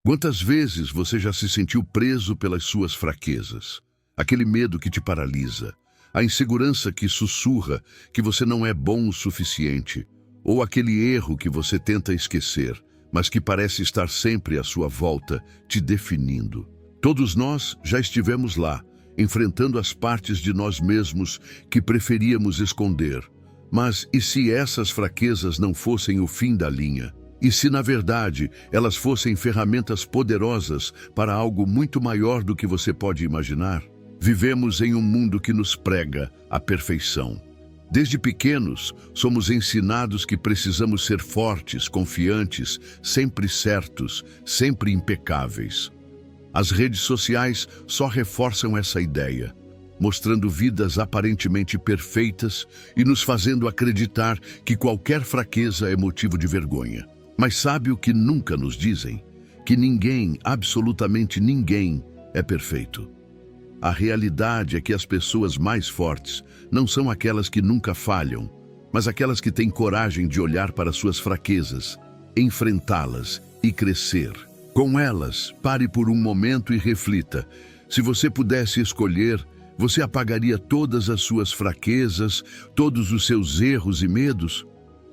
Quantas vezes você já se sentiu preso pelas suas fraquezas? Aquele medo que te paralisa, a insegurança que sussurra que você não é bom o suficiente, ou aquele erro que você tenta esquecer, mas que parece estar sempre à sua volta, te definindo. Todos nós já estivemos lá, enfrentando as partes de nós mesmos que preferíamos esconder. Mas e se essas fraquezas não fossem o fim da linha? E se, na verdade, elas fossem ferramentas poderosas para algo muito maior do que você pode imaginar? Vivemos em um mundo que nos prega a perfeição. Desde pequenos, somos ensinados que precisamos ser fortes, confiantes, sempre certos, sempre impecáveis. As redes sociais só reforçam essa ideia, mostrando vidas aparentemente perfeitas e nos fazendo acreditar que qualquer fraqueza é motivo de vergonha. Mas sabe o que nunca nos dizem? Que ninguém, absolutamente ninguém, é perfeito. A realidade é que as pessoas mais fortes não são aquelas que nunca falham, mas aquelas que têm coragem de olhar para suas fraquezas, enfrentá-las e crescer. Com elas, pare por um momento e reflita. Se você pudesse escolher, você apagaria todas as suas fraquezas, todos os seus erros e medos?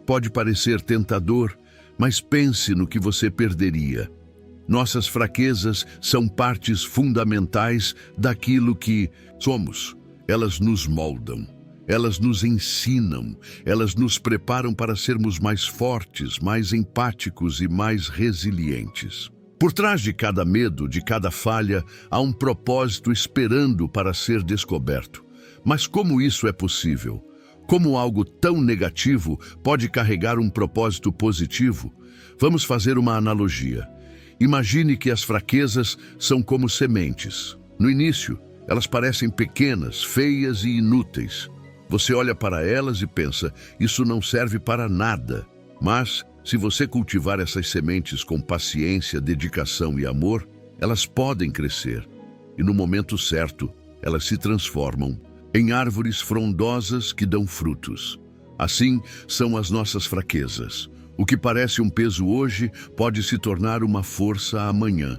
Pode parecer tentador, mas pense no que você perderia. Nossas fraquezas são partes fundamentais daquilo que somos. Elas nos moldam, elas nos ensinam, elas nos preparam para sermos mais fortes, mais empáticos e mais resilientes. Por trás de cada medo, de cada falha, há um propósito esperando para ser descoberto. Mas como isso é possível? Como algo tão negativo pode carregar um propósito positivo? Vamos fazer uma analogia. Imagine que as fraquezas são como sementes. No início, elas parecem pequenas, feias e inúteis. Você olha para elas e pensa, isso não serve para nada. Mas, se você cultivar essas sementes com paciência, dedicação e amor, elas podem crescer. E no momento certo, elas se transformam em árvores frondosas que dão frutos. Assim são as nossas fraquezas. O que parece um peso hoje pode se tornar uma força amanhã.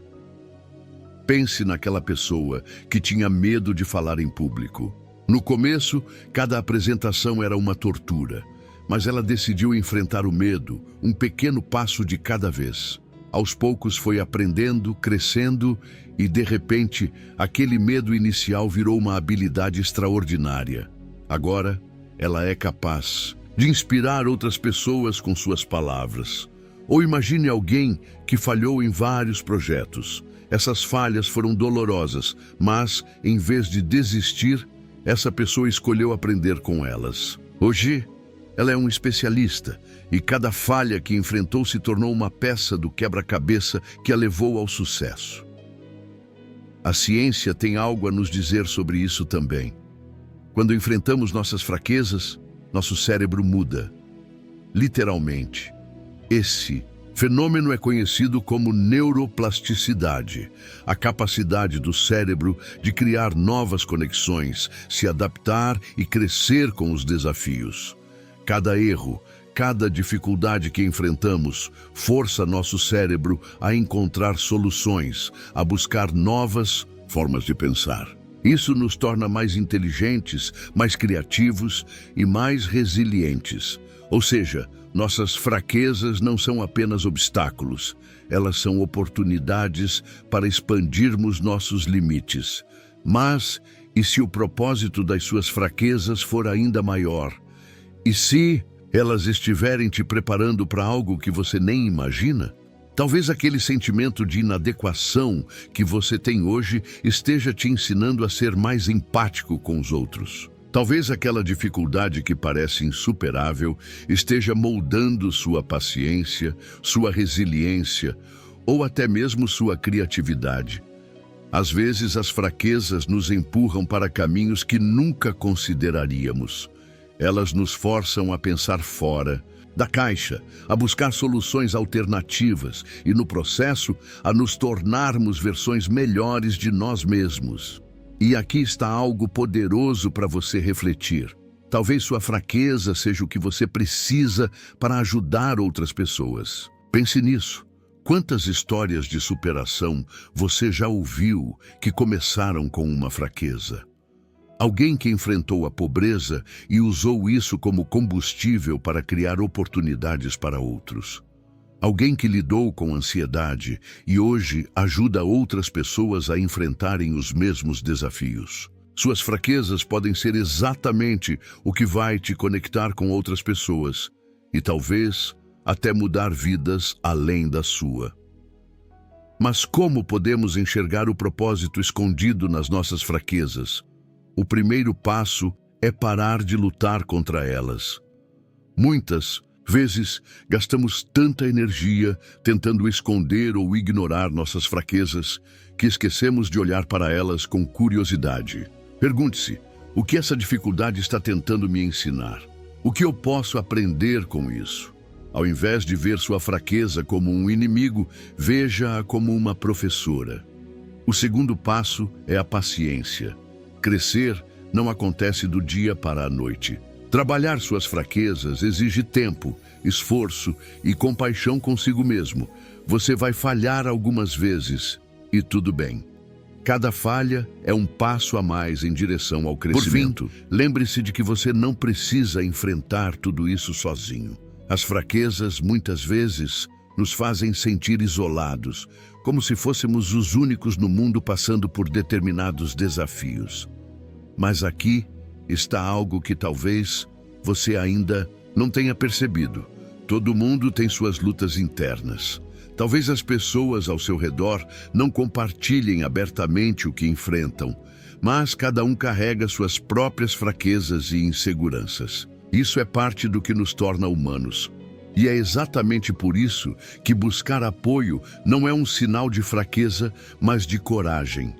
Pense naquela pessoa que tinha medo de falar em público. No começo, cada apresentação era uma tortura, mas ela decidiu enfrentar o medo, um pequeno passo de cada vez. Aos poucos foi aprendendo, crescendo e, de repente, aquele medo inicial virou uma habilidade extraordinária. Agora, ela é capaz de inspirar outras pessoas com suas palavras. Ou imagine alguém que falhou em vários projetos. Essas falhas foram dolorosas, mas, em vez de desistir, essa pessoa escolheu aprender com elas. Hoje, ela é um especialista, e cada falha que enfrentou se tornou uma peça do quebra-cabeça que a levou ao sucesso. A ciência tem algo a nos dizer sobre isso também. Quando enfrentamos nossas fraquezas, nosso cérebro muda. Literalmente. Esse fenômeno é conhecido como neuroplasticidade, a capacidade do cérebro de criar novas conexões, se adaptar e crescer com os desafios. Cada erro, cada dificuldade que enfrentamos, força nosso cérebro a encontrar soluções, a buscar novas formas de pensar. Isso nos torna mais inteligentes, mais criativos e mais resilientes. Ou seja, nossas fraquezas não são apenas obstáculos, elas são oportunidades para expandirmos nossos limites. Mas, e se o propósito das suas fraquezas for ainda maior? E se elas estiverem te preparando para algo que você nem imagina? Talvez aquele sentimento de inadequação que você tem hoje esteja te ensinando a ser mais empático com os outros. Talvez aquela dificuldade que parece insuperável esteja moldando sua paciência, sua resiliência ou até mesmo sua criatividade. Às vezes as fraquezas nos empurram para caminhos que nunca consideraríamos. Elas nos forçam a pensar fora da caixa, a buscar soluções alternativas e, no processo, a nos tornarmos versões melhores de nós mesmos. E aqui está algo poderoso para você refletir. Talvez sua fraqueza seja o que você precisa para ajudar outras pessoas. Pense nisso. Quantas histórias de superação você já ouviu que começaram com uma fraqueza? Alguém que enfrentou a pobreza e usou isso como combustível para criar oportunidades para outros. Alguém que lidou com ansiedade e hoje ajuda outras pessoas a enfrentarem os mesmos desafios. Suas fraquezas podem ser exatamente o que vai te conectar com outras pessoas e talvez até mudar vidas além da sua. Mas como podemos enxergar o propósito escondido nas nossas fraquezas? O primeiro passo é parar de lutar contra elas. Muitas vezes gastamos tanta energia tentando esconder ou ignorar nossas fraquezas que esquecemos de olhar para elas com curiosidade. Pergunte-se, o que essa dificuldade está tentando me ensinar? O que eu posso aprender com isso? Ao invés de ver sua fraqueza como um inimigo, veja-a como uma professora. O segundo passo é a paciência. Crescer não acontece do dia para a noite. Trabalhar suas fraquezas exige tempo, esforço e compaixão consigo mesmo. Você vai falhar algumas vezes e tudo bem. Cada falha é um passo a mais em direção ao crescimento. Por fim, lembre-se de que você não precisa enfrentar tudo isso sozinho. As fraquezas, muitas vezes, nos fazem sentir isolados, como se fôssemos os únicos no mundo passando por determinados desafios. Mas aqui está algo que talvez você ainda não tenha percebido. Todo mundo tem suas lutas internas. Talvez as pessoas ao seu redor não compartilhem abertamente o que enfrentam, mas cada um carrega suas próprias fraquezas e inseguranças. Isso é parte do que nos torna humanos. E é exatamente por isso que buscar apoio não é um sinal de fraqueza, mas de coragem.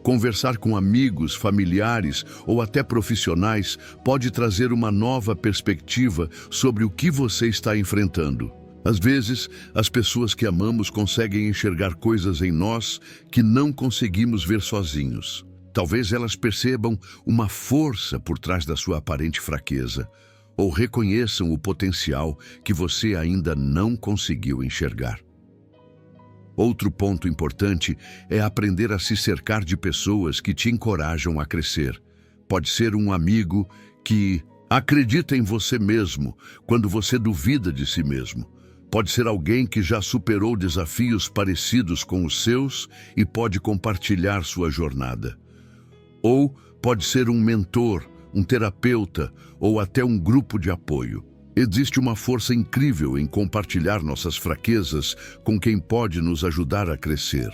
Conversar com amigos, familiares ou até profissionais pode trazer uma nova perspectiva sobre o que você está enfrentando. Às vezes, as pessoas que amamos conseguem enxergar coisas em nós que não conseguimos ver sozinhos. Talvez elas percebam uma força por trás da sua aparente fraqueza, ou reconheçam o potencial que você ainda não conseguiu enxergar. Outro ponto importante é aprender a se cercar de pessoas que te encorajam a crescer. Pode ser um amigo que acredita em você mesmo quando você duvida de si mesmo. Pode ser alguém que já superou desafios parecidos com os seus e pode compartilhar sua jornada. Ou pode ser um mentor, um terapeuta ou até um grupo de apoio. Existe uma força incrível em compartilhar nossas fraquezas com quem pode nos ajudar a crescer.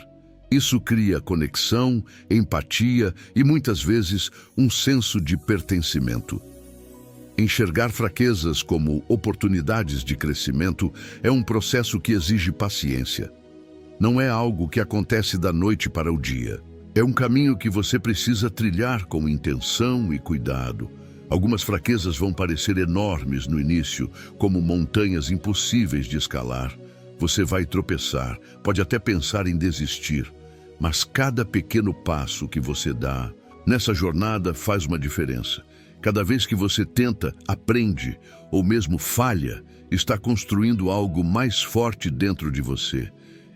Isso cria conexão, empatia e muitas vezes um senso de pertencimento. Enxergar fraquezas como oportunidades de crescimento é um processo que exige paciência. Não é algo que acontece da noite para o dia. É um caminho que você precisa trilhar com intenção e cuidado. Algumas fraquezas vão parecer enormes no início, como montanhas impossíveis de escalar. Você vai tropeçar, pode até pensar em desistir, mas cada pequeno passo que você dá nessa jornada faz uma diferença. Cada vez que você tenta, aprende ou mesmo falha, está construindo algo mais forte dentro de você.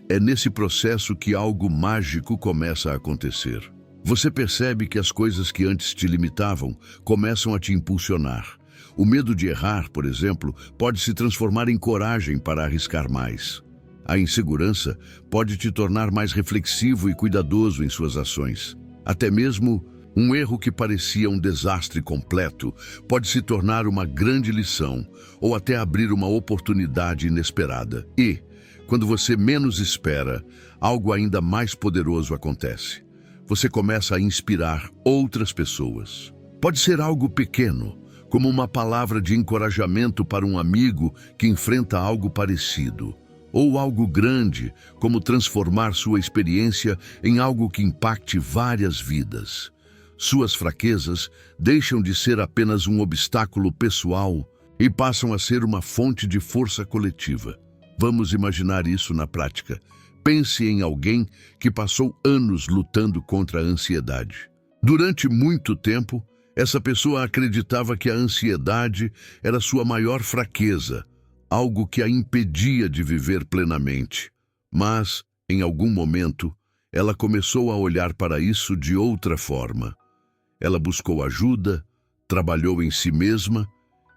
É nesse processo que algo mágico começa a acontecer. Você percebe que as coisas que antes te limitavam começam a te impulsionar. O medo de errar, por exemplo, pode se transformar em coragem para arriscar mais. A insegurança pode te tornar mais reflexivo e cuidadoso em suas ações. Até mesmo um erro que parecia um desastre completo pode se tornar uma grande lição ou até abrir uma oportunidade inesperada. E, quando você menos espera, algo ainda mais poderoso acontece. Você começa a inspirar outras pessoas. Pode ser algo pequeno, como uma palavra de encorajamento para um amigo que enfrenta algo parecido, ou algo grande, como transformar sua experiência em algo que impacte várias vidas. Suas fraquezas deixam de ser apenas um obstáculo pessoal e passam a ser uma fonte de força coletiva. Vamos imaginar isso na prática. Pense em alguém que passou anos lutando contra a ansiedade. Durante muito tempo, essa pessoa acreditava que a ansiedade era sua maior fraqueza, algo que a impedia de viver plenamente. Mas, em algum momento, ela começou a olhar para isso de outra forma. Ela buscou ajuda, trabalhou em si mesma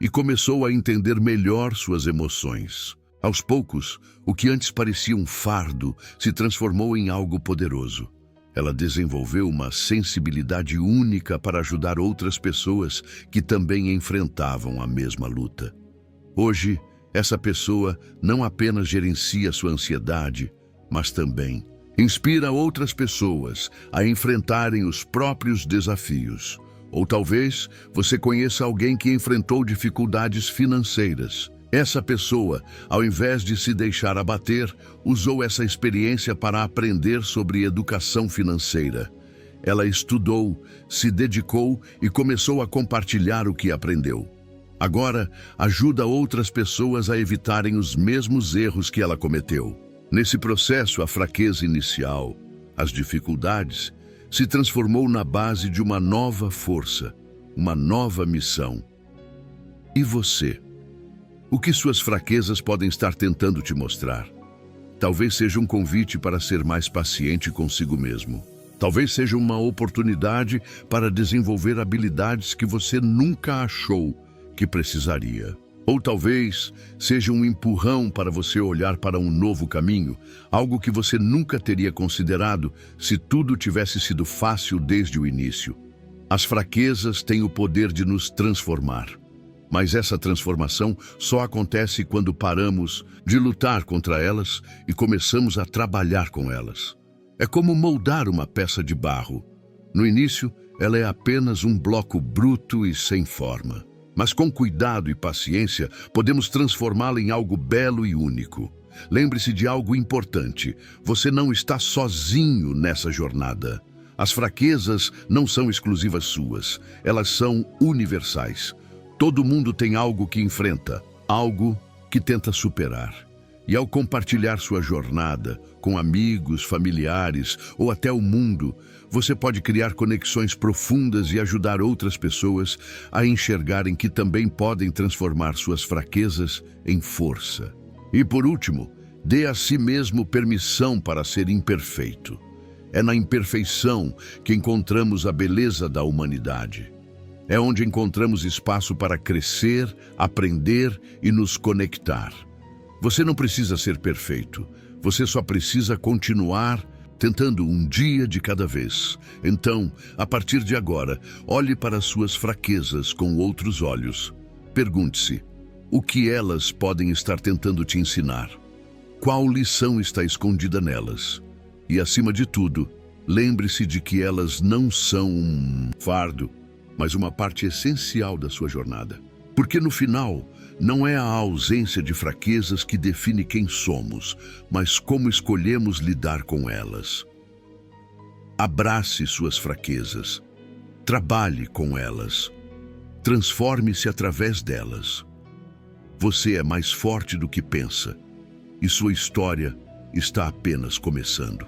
e começou a entender melhor suas emoções. Aos poucos, o que antes parecia um fardo se transformou em algo poderoso. Ela desenvolveu uma sensibilidade única para ajudar outras pessoas que também enfrentavam a mesma luta. Hoje, essa pessoa não apenas gerencia sua ansiedade, mas também inspira outras pessoas a enfrentarem os próprios desafios. Ou talvez você conheça alguém que enfrentou dificuldades financeiras. Essa pessoa, ao invés de se deixar abater, usou essa experiência para aprender sobre educação financeira. Ela estudou, se dedicou e começou a compartilhar o que aprendeu. Agora, ajuda outras pessoas a evitarem os mesmos erros que ela cometeu. Nesse processo, a fraqueza inicial, as dificuldades, se transformou na base de uma nova força, uma nova missão. E você? O que suas fraquezas podem estar tentando te mostrar? Talvez seja um convite para ser mais paciente consigo mesmo. Talvez seja uma oportunidade para desenvolver habilidades que você nunca achou que precisaria. Ou talvez seja um empurrão para você olhar para um novo caminho, algo que você nunca teria considerado se tudo tivesse sido fácil desde o início. As fraquezas têm o poder de nos transformar. Mas essa transformação só acontece quando paramos de lutar contra elas e começamos a trabalhar com elas. É como moldar uma peça de barro. No início, ela é apenas um bloco bruto e sem forma. Mas com cuidado e paciência, podemos transformá-la em algo belo e único. Lembre-se de algo importante: você não está sozinho nessa jornada. As fraquezas não são exclusivas suas, elas são universais. Todo mundo tem algo que enfrenta, algo que tenta superar. E ao compartilhar sua jornada com amigos, familiares ou até o mundo, você pode criar conexões profundas e ajudar outras pessoas a enxergarem que também podem transformar suas fraquezas em força. E por último, dê a si mesmo permissão para ser imperfeito. É na imperfeição que encontramos a beleza da humanidade. É onde encontramos espaço para crescer, aprender e nos conectar. Você não precisa ser perfeito. Você só precisa continuar tentando um dia de cada vez. Então, a partir de agora, olhe para suas fraquezas com outros olhos. Pergunte-se: o que elas podem estar tentando te ensinar? Qual lição está escondida nelas? E, acima de tudo, lembre-se de que elas não são um fardo, mas uma parte essencial da sua jornada. Porque no final, não é a ausência de fraquezas que define quem somos, mas como escolhemos lidar com elas. Abrace suas fraquezas. Trabalhe com elas. Transforme-se através delas. Você é mais forte do que pensa, e sua história está apenas começando.